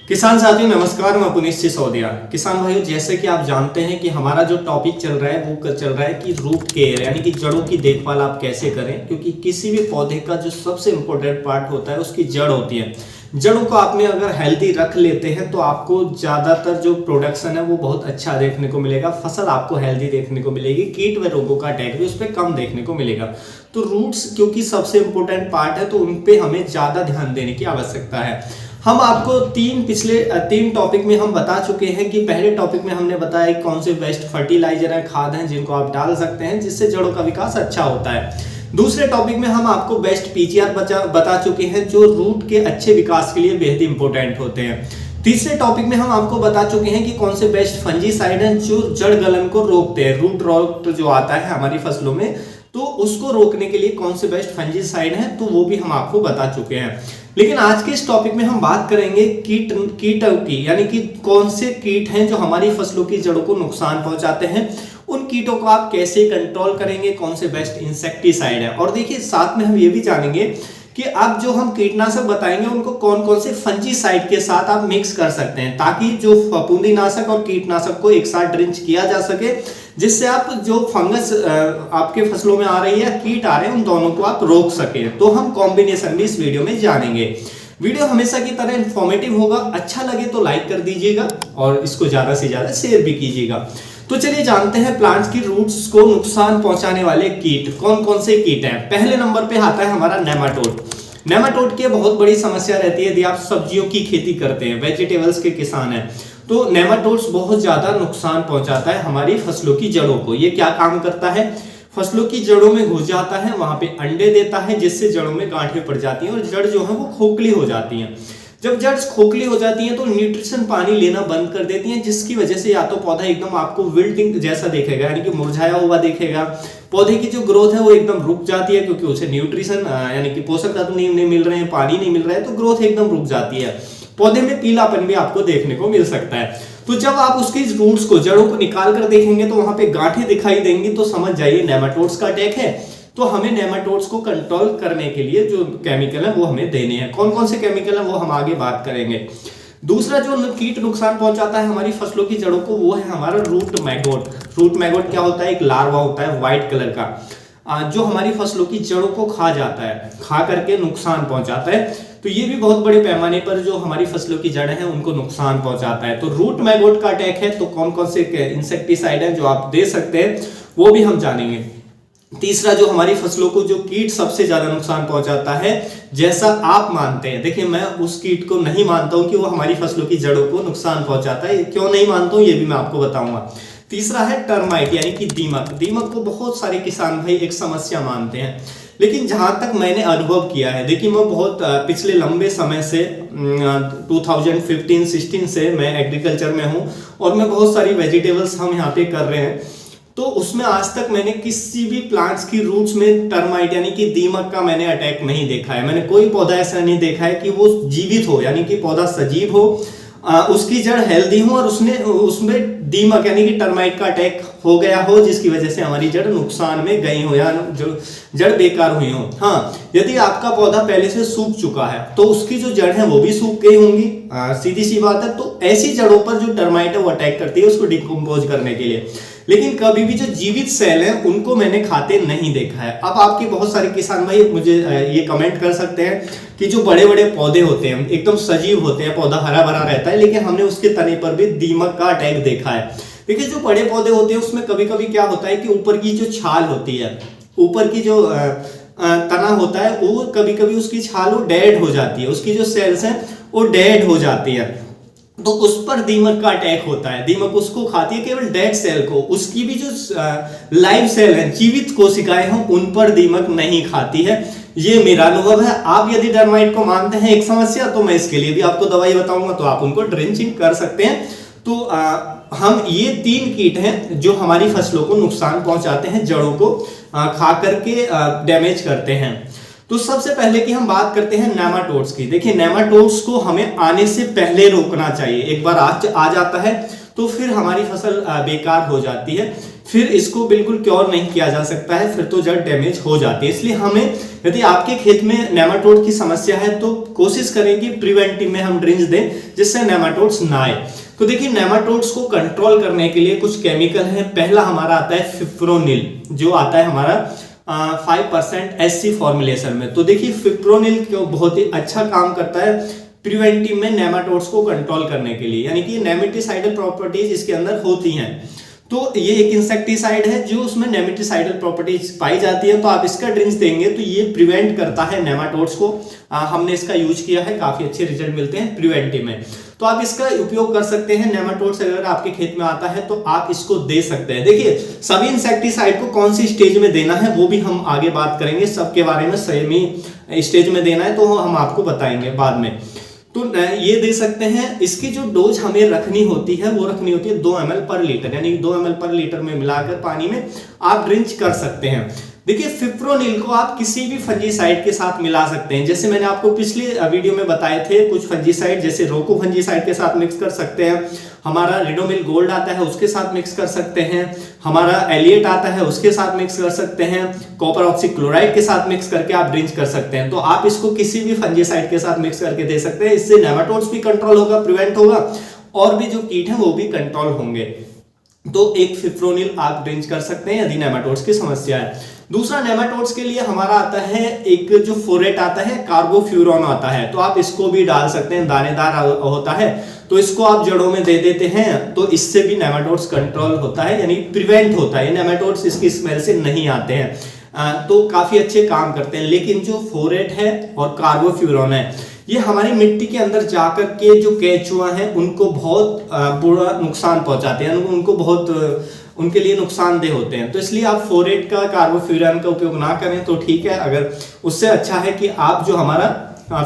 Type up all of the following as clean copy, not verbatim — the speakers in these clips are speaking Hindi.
किसान साथियों नमस्कार, मैं पुनीत सिसोदिया। किसान भाइयों, जैसे कि आप जानते हैं कि हमारा जो टॉपिक चल रहा है वो चल रहा है कि रूट केयर यानी कि जड़ों की देखभाल आप कैसे करें, क्योंकि किसी भी पौधे का जो सबसे इम्पोर्टेंट पार्ट होता है उसकी जड़ होती है। जड़ों को आपने अगर हेल्दी रख लेते हैं तो आपको ज़्यादातर जो प्रोडक्शन है वो बहुत अच्छा देखने को मिलेगा, फसल आपको हेल्दी देखने को मिलेगी, कीट व रोगों का अटैक भी उस पर कम देखने को मिलेगा। तो रूट्स क्योंकि सबसे इम्पोर्टेंट पार्ट है तो उन पर हमें ज़्यादा ध्यान देने की आवश्यकता है। हम आपको पिछले तीन टॉपिक में हम बता चुके हैं कि पहले टॉपिक में हमने बताया कौन से बेस्ट फर्टिलाइजर हैं, खाद हैं जिनको आप डाल सकते हैं जिससे जड़ों का विकास अच्छा होता है। दूसरे टॉपिक में हम आपको बेस्ट पीजीआर बता चुके हैं जो रूट के अच्छे विकास के लिए बेहद इंपॉर्टेंट होते हैं। तीसरे टॉपिक में हम आपको बता चुके हैं कि कौन से बेस्ट फंजीसाइड हैं जो जड़ गलन को रोकते हैं। रूट रॉट जो आता है हमारी फसलों में तो उसको रोकने के लिए कौन से बेस्ट फंजीसाइड हैं तो वो भी हम आपको बता चुके हैं। लेकिन आज के इस टॉपिक में हम बात करेंगे कीटों की, यानी कि कौन से कीट हैं जो हमारी फसलों की जड़ों को नुकसान पहुंचाते हैं, उन कीटों को आप कैसे कंट्रोल करेंगे, कौन से बेस्ट इंसेक्टिसाइड है। और देखिए साथ में हम ये भी जानेंगे कि अब जो हम कीटनाशक बताएंगे उनको कौन कौन से फंजीसाइड के साथ आप मिक्स कर सकते हैं ताकि जो फफूंदीनाशक और कीटनाशक को एक साथ ड्रिंच किया जा सके, जिससे आप जो फंगस आपके फसलों में आ रही है, कीट आ रहे हैं, उन दोनों को आप रोक सके। तो हम कॉम्बिनेशन भी इस वीडियो में जानेंगे। वीडियो हमेशा की तरह इंफॉर्मेटिव होगा, अच्छा लगे तो लाइक कर दीजिएगा और इसको ज्यादा से ज्यादा शेयर भी कीजिएगा। तो चलिए जानते हैं प्लांट्स की रूट्स को नुकसान पहुंचाने वाले कीट कौन कौन से कीट हैं। पहले नंबर पे आता है हमारा नेमाटोड। नेमाटोड की बहुत बड़ी समस्या रहती है यदि आप सब्जियों की खेती करते हैं, वेजिटेबल्स के किसान हैं, तो नेमाटोड्स बहुत ज्यादा नुकसान पहुंचाता है हमारी फसलों की जड़ों को। ये क्या काम करता है, फसलों की जड़ों में घुस जाता है, वहां पे अंडे देता है जिससे जड़ों में गांठें पड़ जाती हैं और जड़ जो है वो खोखली हो जाती हैं। जब जड़ खोखली हो जाती है तो न्यूट्रिशन पानी लेना बंद कर देती हैं, जिसकी वजह से या तो पौधा एकदम आपको विल्टिंग जैसा देखेगा, यानी कि मुरझाया हुआ देखेगा, पौधे की जो ग्रोथ है वो एकदम रुक जाती है क्योंकि उसे न्यूट्रिशन यानी कि पोषक तत्व नहीं मिल रहे हैं, पानी नहीं मिल रहा है, तो ग्रोथ एकदम रुक जाती है। पौधे में पीलापन भी आपको देखने को मिल सकता है। तो जब आप उसकी रूट्स को, जड़ों को निकाल कर देखेंगे तो वहां पे गांठें दिखाई देंगी, तो समझ जाइए नेमाटोड्स का अटैक है। तो हमें नेमाटोड्स को कंट्रोल करने के लिए जो केमिकल है वो हमें देने हैं। कौन कौन से केमिकल है वो हम आगे बात करेंगे। दूसरा जो कीट नुकसान पहुंचाता है हमारी फसलों की जड़ों को वो है हमारा रूट मैगोट। रूट मैगोट क्या होता है, एक लार्वा होता है व्हाइट कलर का जो हमारी फसलों की जड़ों को खा जाता है, खा करके नुकसान पहुंचाता है। तो ये भी बहुत बड़े पैमाने पर जो हमारी फसलों की जड़ है उनको नुकसान पहुंचाता है। तो रूट मैगोट का अटैक है तो कौन कौन से इंसेक्टिसाइड है जो आप दे सकते हैं वो भी हम जानेंगे। तीसरा जो हमारी फसलों को जो कीट सबसे ज्यादा नुकसान पहुंचाता है, जैसा आप मानते हैं, देखिए मैं उस कीट को नहीं मानता हूं कि वो हमारी फसलों की जड़ों को नुकसान पहुंचाता है। क्यों नहीं मानता हूं ये भी मैं आपको बताऊंगा। तीसरा है टर्माइट यानी कि दीमक। दीमक को बहुत सारे किसान भाई एक समस्या मानते हैं, लेकिन जहां तक मैंने अनुभव किया है, देखिए मैं बहुत पिछले लंबे समय से 2015-16 से मैं एग्रीकल्चर में हूं और मैं बहुत सारी वेजिटेबल्स हम यहाँ पे कर रहे हैं, तो उसमें आज तक मैंने किसी भी प्लांट्स की रूट्स में टर्माइट यानी कि दीमक का मैंने अटैक नहीं देखा है। मैंने कोई पौधा ऐसा नहीं देखा है कि वो जीवित हो, यानी कि पौधा सजीव हो, उसकी जड़ हेल्दी हो और उसमें दीमक यानी कि टर्माइट का अटैक हो गया हो जिसकी वजह से हमारी जड़ नुकसान में गई हो या जो जड़ बेकार हुई हो। हाँ, यदि आपका पौधा पहले से सूख चुका है तो उसकी जो जड़ है वो भी सूख गई होंगी, सीधी सी बात है। तो ऐसी जड़ों पर जो टर्माइट है वो अटैक करती है उसको डिकम्पोज करने के लिए। लेकिन कभी भी जो जीवित सेल हैं उनको मैंने खाते नहीं देखा है। अब आपके बहुत सारे किसान भाई मुझे ये कमेंट कर सकते हैं कि जो बड़े बड़े पौधे होते हैं एकदम सजीव होते हैं, पौधा हरा भरा रहता है, लेकिन हमने उसके तने पर भी दीमक का अटैक देखा है। देखिए जो बड़े पौधे होते हैं उसमें कभी कभी क्या होता है कि ऊपर की जो छाल होती है, ऊपर की जो तना होता है वो कभी कभी उसकी छाल वो डेड हो जाती है, उसकी जो सेल्स हैं वो डेड हो जाती है, तो उस पर दीमक का अटैक होता है। दीमक उसको खाती है केवल डेड सेल को, उसकी भी जो लाइव सेल है, जीवित कोशिकाएं हैं, उन पर दीमक नहीं खाती है। ये मेरा अनुभव है। आप यदि टर्माइट को मानते हैं एक समस्या तो मैं इसके लिए भी आपको दवाई बताऊंगा, तो आप उनको ड्रेंचिंग कर सकते हैं। तो हम ये तीन कीट हैं जो हमारी फसलों को नुकसान पहुंचाते हैं, जड़ों को खा करके डैमेज करते हैं। तो सबसे पहले की हम बात करते हैं नेमाटोड्स की। देखिए नेमाटोड्स को हमें आने से पहले रोकना चाहिए। एक बार आ जाता है तो फिर हमारी फसल बेकार हो जाती है, फिर इसको बिल्कुल क्योर नहीं किया जा सकता है, फिर तो जड़ डैमेज हो जाती है। इसलिए हमें, यदि आपके खेत में नेमाटोड की समस्या है तो कोशिश करें कि प्रिवेंटिव में हम ड्रिंच दें जिससे नेमाटोड्स ना आए। तो देखिए, नेमाटोड्स को कंट्रोल करने के लिए कुछ केमिकल हैं। पहला हमारा आता है फिप्रोनिल, जो आता है हमारा 5% SC फॉर्मुलेशन में। तो देखिए, फिप्रोनिल क्यों बहुत ही अच्छा काम करता है प्रिवेंटिव में नेमाटोड्स को कंट्रोल करने के लिए, यानी कि नेमेटिसाइडल प्रॉपर्टीज इसके अंदर होती हैं। तो ये एक इंसेक्टिसाइड है जो उसमें नेमेटिसाइडल प्रॉपर्टीज पाई जाती है, तो आप इसका ड्रिंच देंगे तो ये प्रिवेंट करता है नेमाटोड्स को। हमने इसका यूज किया है, काफी अच्छे रिजल्ट मिलते हैं प्रिवेंटिव में। तो आप इसका उपयोग कर सकते हैं। नेमाटोड्स अगर आपके खेत में आता है तो आप इसको दे सकते हैं। देखिए, सभी इंसेक्टिसाइड को कौन सी स्टेज में देना है वो भी हम आगे बात करेंगे, सबके बारे में सेमी स्टेज में देना है तो हम आपको बताएंगे बाद में। तो ये दे सकते हैं। इसकी जो डोज हमें रखनी होती है वो रखनी होती है 2 ml पर लीटर, यानी 2 ml पर लीटर में मिलाकर पानी में आप ड्रिंच कर सकते हैं। देखिए, फिप्रोनिल को आप किसी भी फंजीसाइड के साथ मिला सकते हैं। जैसे मैंने आपको पिछले वीडियो में बताए थे, कुछ फंजीसाइड जैसे रोको फंजीसाइड के साथ मिक्स कर सकते हैं, हमारा रिडोमिल गोल्ड आता है उसके साथ मिक्स कर सकते हैं, हमारा एलिएट आता है उसके साथ मिक्स कर सकते हैं, कॉपर ऑक्सीक्लोराइड के साथ मिक्स करके आप ड्रिंच कर सकते हैं। तो आप इसको किसी भी फंजीसाइड के साथ मिक्स करके दे सकते हैं। इससे नेमाटोड्स भी कंट्रोल होगा, प्रिवेंट होगा, और भी जो कीट हैं वो भी कंट्रोल होंगे। तो एक फिप्रोनिल आप ड्रिंच कर सकते हैं यदि नेमाटोड्स की समस्या है। दूसरा, नेमाटोड्स के लिए हमारा आता है एक जो फोरेट आता है, कार्बोफ्यूरॉन आता है, तो आप इसको भी डाल सकते हैं। दानेदार होता है तो इसको आप जड़ों में दे देते हैं, तो इससे भी नेमाटोड्स कंट्रोल होता है, यानी प्रिवेंट होता है। नेमाटोड्स इसकी स्मेल से नहीं आते हैं, तो काफी अच्छे काम करते हैं। लेकिन जो फोरेट है और कार्बोफ्यूरॉन है, ये हमारी मिट्टी के अंदर जाकर के जो केंचुआ हैं उनको बहुत बुरा नुकसान पहुंचाते हैं, उनको बहुत उनके लिए नुकसानदेह होते हैं। तो इसलिए आप फोरेट का, कार्बोफ्यूरॉन का उपयोग ना करें तो ठीक है। अगर उससे अच्छा है कि आप जो हमारा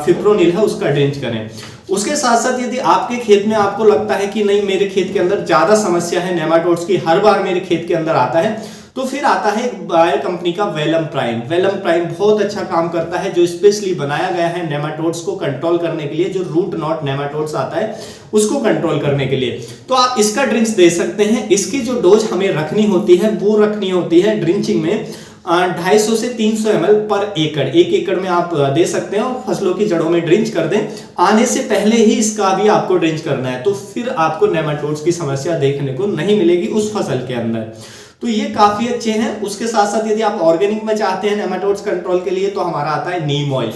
फिप्रोनिल है उसका ड्रिंच करें। उसके साथ साथ यदि आपके खेत में आपको लगता है कि नहीं, मेरे खेत के अंदर ज्यादा समस्या है नेमाटोड्स की, हर बार मेरे खेत के अंदर आता है, तो फिर आता है बायर कंपनी का वेलम प्राइम। वेलम प्राइम बहुत अच्छा काम करता है, जो स्पेशली बनाया गया है नेमाटोड्स को कंट्रोल करने के लिए। जो रूट नॉट नेमाटोड्स आता है उसको कंट्रोल करने के लिए, तो आप इसका ड्रिंच दे सकते हैं। इसकी जो डोज हमें रखनी होती है वो रखनी होती है ड्रिंचिंग में 250 से 300 ml पर एकड़। 1 एकड़ में आप दे सकते हैं और फसलों की जड़ों में ड्रिंच कर दें। आने से पहले ही इसका भी आपको ड्रिंच करना है, तो फिर आपको नेमाटोड्स की समस्या देखने को नहीं मिलेगी उस फसल के अंदर। तो ये काफी अच्छे हैं। उसके साथ साथ यदि आप ऑर्गेनिक में चाहते हैं नेमाटोड्स कंट्रोल के लिए, तो हमारा आता है नीम ऑयल।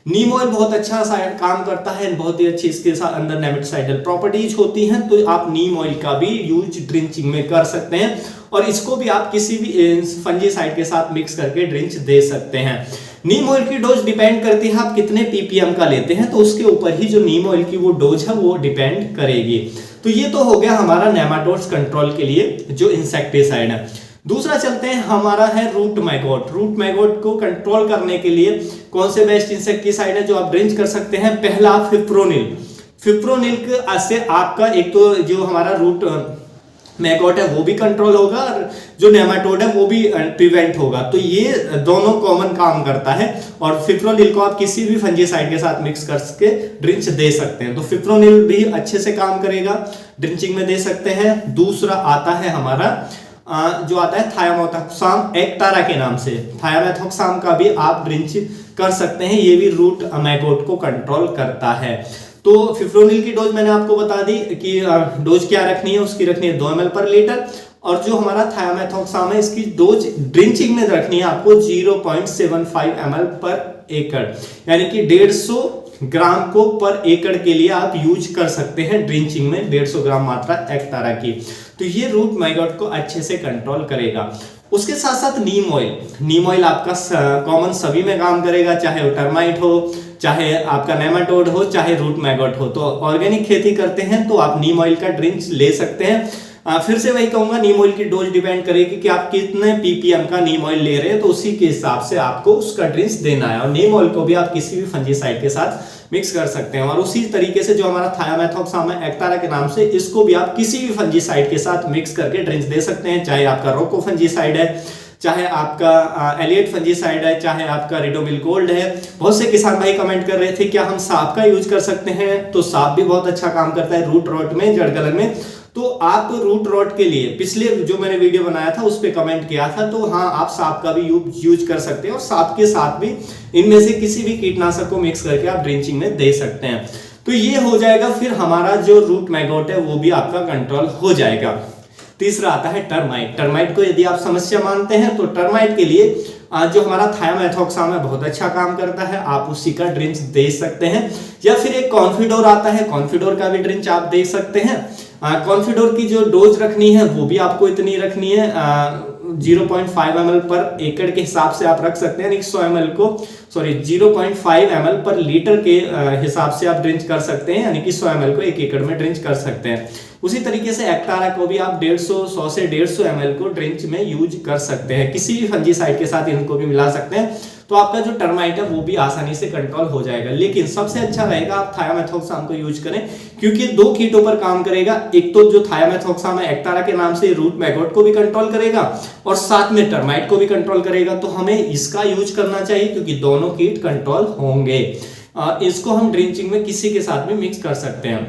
नीम ऑयल बहुत अच्छा काम करता है, बहुत ही अच्छी इसके साथ अंदर नेमेटिसाइडल प्रॉपर्टीज होती हैं, तो आप नीम ऑयल का भी यूज ड्रिंचिंग में कर सकते हैं, और इसको भी आप किसी भी फंजीसाइड के साथ मिक्स करके ड्रिंच दे सकते हैं। नीम ऑयल की डोज डिपेंड करती है आप कितने ppm का लेते हैं, तो उसके ऊपर ही जो नीम ऑयल की वो डोज है वो डिपेंड करेगी। तो ये तो हो गया हमारा नेमाटोड्स कंट्रोल के लिए जो इंसेक्टिसाइड है। दूसरा चलते हैं, हमारा है रूट मैगोट। रूट मैगोट को कंट्रोल करने के लिए कौन से बेस्ट इंसेक्टिसाइड है जो आप ड्रिंच कर सकते हैं? पहला फिप्रोनिल। फिप्रोनिल से आपका एक तो जो हमारा रूट मैगोट है वो भी कंट्रोल होगा, और जो नेमाटोड है वो भी प्रिवेंट होगा। तो ये दोनों कॉमन काम करता है, और फिप्रोनिल को आप किसी भी फंजीसाइड के साथ मिक्स करके ड्रिंच दे सकते हैं। तो फिप्रोनिल भी अच्छे से काम करेगा, ड्रिंचिंग में दे सकते हैं। दूसरा आता है हमारा जो आता है थायामेथोक्साम एक्टारा के नाम से। थायामेथोक्साम का भी आप ड्रिंच कर सकते हैं, ये भी रूट मैगोट को कंट्रोल करता है। तो फिप्रोनिल की डोज मैंने आपको बता दी कि डोज क्या रखनी है, उसकी रखनी है 2 ml पर लीटर, और जो हमारा थायामेथोक्साम है इसकी डोज ड्रिंचिंग में रखनी है आपको 0.75 ml पर एकड़, यानी कि 150 ग्राम को पर एकड़ के लिए आप यूज कर सकते हैं ड्रिंचिंग में, 150 ग्राम मात्रा एक्टारा की। तो ये रूट मैगोट को अच्छे से कंट्रोल करेगा। उसके साथ साथ नीम ऑयल। नीम ऑयल आपका कॉमन सभी में काम करेगा, चाहे वो टर्माइट हो, चाहे आपका नेमाटोड हो, चाहे रूट मैगोट हो। तो ऑर्गेनिक खेती करते हैं तो आप नीम ऑयल का ड्रिंच ले सकते हैं। फिर से वही कहूंगा, नीम ऑयल की डोज डिपेंड करेगी कि आप कितने ppm का नीम ऑयल ले रहे हैं, तो उसी के हिसाब से आपको उसका ड्रिंच देना है। और नीम ऑयल को भी आप किसी भी फंजीसाइड के साथ मिक्स कर सकते हैं। और उसी तरीके से जो हमारा थायामेथोक्साम है एक्टारा के नाम से, इसको भी आप किसी भी फंजीसाइड के साथ मिक्स करके ड्रिंच दे सकते हैं, चाहे आपका रोको फंजीसाइड है, चाहे आपका एलिएट फंजीसाइड है, चाहे आपका रिडोमिल गोल्ड है। बहुत से किसान भाई कमेंट कर रहे थे क्या हम सांप का यूज कर सकते हैं, तो सांप भी बहुत अच्छा काम करता है रूट रॉट में, जड़ गलन में। तो आप रूट रॉट के लिए पिछले जो मैंने वीडियो बनाया था उस पर कमेंट किया था, तो हाँ आप सांप का भी यूज कर सकते हैं और सांप के साथ भी इनमें से किसी भी कीटनाशक को मिक्स करके आप ड्रिंचिंग में दे सकते हैं। तो ये हो जाएगा, फिर हमारा जो रूट मैगोट है वो भी आपका कंट्रोल हो जाएगा। तीसरा आता है टर्माइट। टर्माइट को यदि आप समस्या मानते हैं तो टर्माइट के लिए जो हमारा थायोमेथोक्साम है बहुत अच्छा काम करता है, आप उसी का ड्रिंच दे सकते हैं। या फिर एक कॉन्फिडोर आता है, कॉन्फिडोर का भी ड्रिंच आप दे सकते हैं। कॉन्फिडोर की जो डोज रखनी है वो भी आपको इतनी रखनी है, 0.5 ml पर एकड़ के हिसाब से आप रख सकते हैं, 100 ml को 0.5 ml पर लीटर के हिसाब से आप ड्रिंच कर सकते हैं, यानी कि 100 ml को 1 एकड़ में ड्रिंच कर सकते हैं। उसी तरीके से एक्टारा को भी आप 100 से 150 ml को ड्रिंच में यूज कर सकते हैं, किसी भी फंजीसाइड के साथ इनको भी मिला सकते हैं, तो आपका जो टर्माइट है वो भी आसानी से कंट्रोल हो जाएगा। लेकिन सबसे अच्छा रहेगा आप थायोमेथोक्साम को यूज करें, क्योंकि 2 कीटों पर काम करेगा। एक तो जो थायोमेथोक्साम है एक्टारा के नाम से रूट मैगोट को भी कंट्रोल करेगा और साथ में टर्माइट को भी कंट्रोल करेगा, तो हमें इसका यूज करना चाहिए क्योंकि दोनों कीट कंट्रोल होंगे। इसको हम ड्रिंचिंग में किसी के साथ भी मिक्स कर सकते हैं।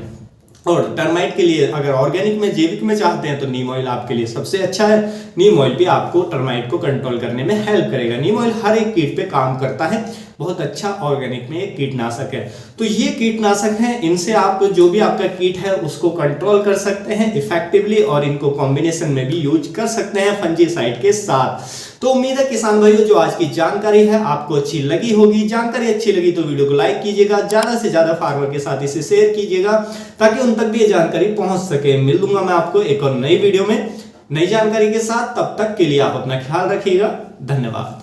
और टर्माइट के लिए अगर ऑर्गेनिक में जैविक में चाहते हैं तो नीम ऑयल आपके लिए सबसे अच्छा है। नीम ऑयल भी आपको टर्माइट को कंट्रोल करने में हेल्प करेगा। नीम ऑयल हर एक कीट पे काम करता है, बहुत अच्छा ऑर्गेनिक में एक कीटनाशक है। तो ये कीटनाशक है, इनसे आप जो भी आपका कीट है उसको कंट्रोल कर सकते हैं इफेक्टिवली और इनको कॉम्बिनेशन में भी यूज कर सकते हैं फंजीसाइड के साथ। तो उम्मीद है किसान भाइयों जो आज की जानकारी है आपको अच्छी लगी होगी। जानकारी अच्छी लगी तो वीडियो को लाइक कीजिएगा, ज्यादा से ज्यादा फार्मर के साथ इसे शेयर कीजिएगा ताकि उन तक भी ये जानकारी पहुंच सके। मिल लूंगा मैं आपको एक और नई वीडियो में नई जानकारी के साथ, तब तक के लिए आप अपना ख्याल रखिएगा। धन्यवाद।